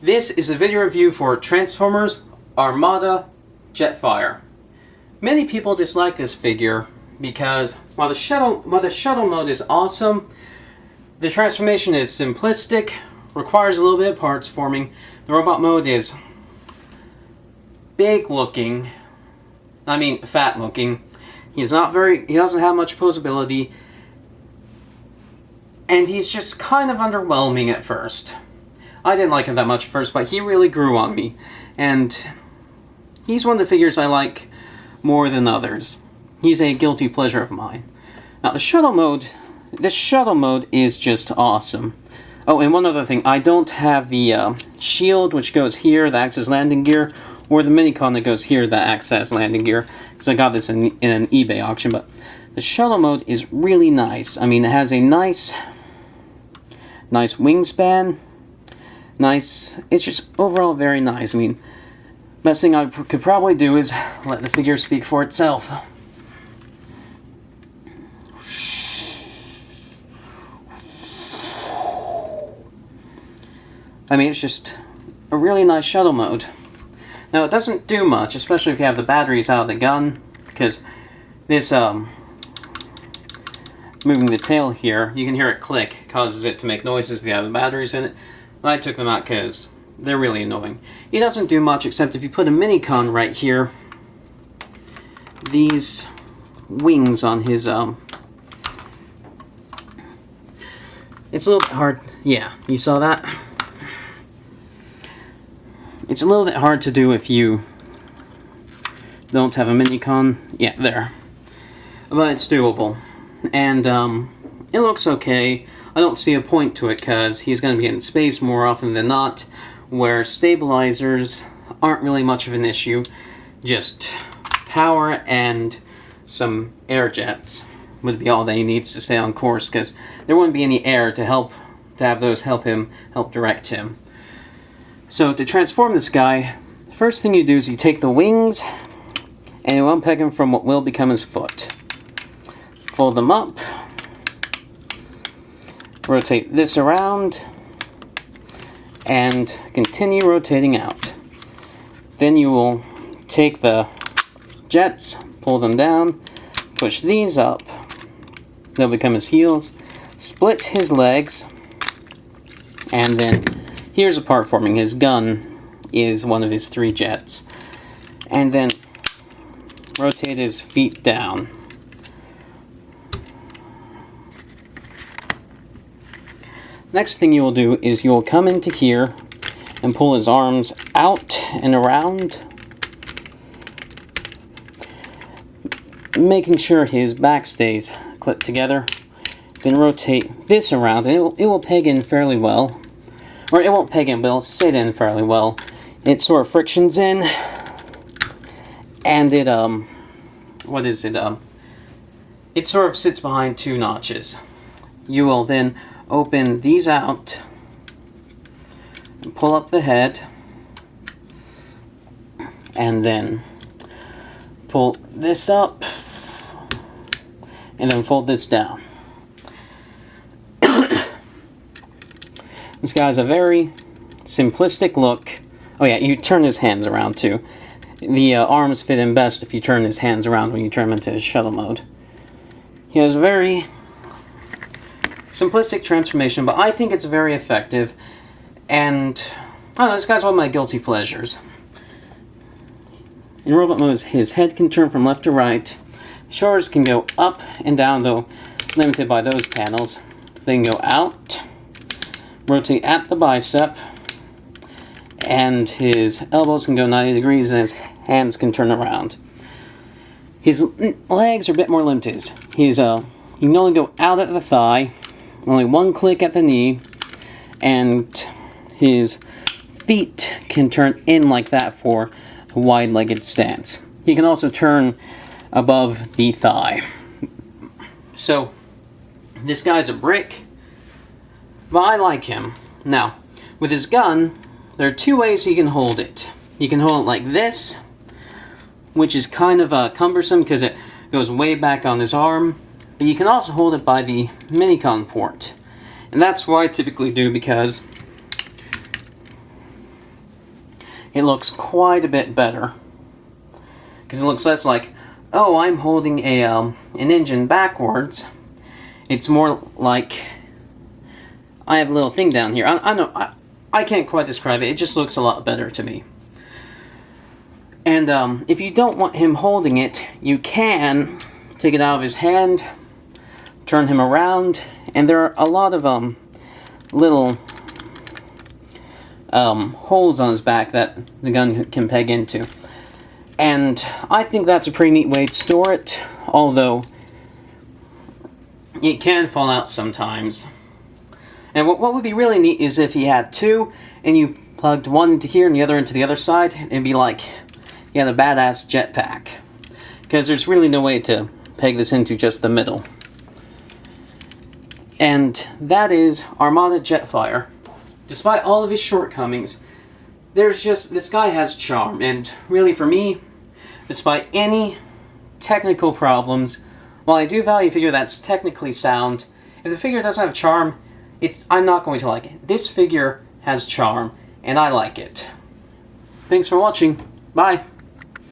This is a video review for Transformers Armada Jetfire. Many people dislike this figure because while the shuttle mode is awesome, the transformation is simplistic, requires a little bit of parts forming. The robot mode is big looking, fat looking. He doesn't have much posability, and he's just kind of underwhelming at first. I didn't like him that much at first, but he really grew on me, and he's one of the figures I like more than others. He's a guilty pleasure of mine. Now, this shuttle mode is just awesome. Oh, and one other thing, I don't have the shield, which goes here, that acts as landing gear, or the minicon that goes here, that acts as landing gear, because I got this in an eBay auction, but the shuttle mode is really nice. I mean, it has a nice wingspan. It's just overall very nice. I mean, best thing I could probably do is let the figure speak for itself. I mean, it's just a really nice shuttle mode. Now, it doesn't do much, especially if you have the batteries out of the gun, because this, moving the tail here, you can hear it click, causes it to make noises if you have the batteries in it. I took them out because they're really annoying. He doesn't do much except if you put a minicon right here, these wings on his, it's a little bit hard. Yeah, you saw that? It's a little bit hard to do if you don't have a minicon. Yeah, there. But it's doable. And, it looks okay. I don't see a point to it because he's going to be in space more often than not, where stabilizers aren't really much of an issue. Just power and some air jets would be all that he needs to stay on course, because there wouldn't be any air to have those help direct him. So to transform this guy, the first thing you do is you take the wings and you unpeg him from what will become his foot. Fold them up. Rotate this around, and continue rotating out. Then you will take the jets, pull them down, push these up, they'll become his heels, split his legs, and then here's a part forming. His gun is one of his 3 jets. And then rotate his feet down. Next thing you will do is you will come into here and pull his arms out and around, making sure his back stays clipped together. Then rotate this around, and it will peg in fairly well. Or it won't peg in, but it'll sit in fairly well. It sort of frictions in, and it it sort of sits behind 2 notches. You will then open these out and pull up the head, and then pull this up and then fold this down. This guy's a very simplistic look. Oh yeah, you turn his hands around too. The arms fit in best if you turn his hands around when you turn him into his shuttle mode. He has a very simplistic transformation, but I think it's very effective, and I don't know, this guy's one of my guilty pleasures. In robot mode, his head can turn from left to right. Shoulders can go up and down, though limited by those panels. They can go out, rotate at the bicep, and his elbows can go 90 degrees, and his hands can turn around. His legs are a bit more limited. You can only go out at the thigh, only 1 click at the knee, and his feet can turn in like that for a wide-legged stance. He can also turn above the thigh. So, this guy's a brick, but I like him. Now, with his gun, there are 2 ways he can hold it. He can hold it like this, which is kind of cumbersome because it goes way back on his arm. But you can also hold it by the minicon port. And that's what I typically do, because it looks quite a bit better. Because it looks less like, oh, I'm holding an engine backwards. It's more like I have a little thing down here. I can't quite describe it. It just looks a lot better to me. And if you don't want him holding it, you can take it out of his hand, turn him around, and there are a lot of little holes on his back that the gun can peg into. And I think that's a pretty neat way to store it, although it can fall out sometimes. And what would be really neat is if he had two, and you plugged one into here and the other into the other side, it'd be like you had a badass jetpack. Because there's really no way to peg this into just the middle. And that is Armada Jetfire. Despite all of his shortcomings, this guy has charm. And really for me, despite any technical problems, while I do value a figure that's technically sound, if the figure doesn't have charm, I'm not going to like it. This figure has charm, and I like it. Thanks for watching. Bye.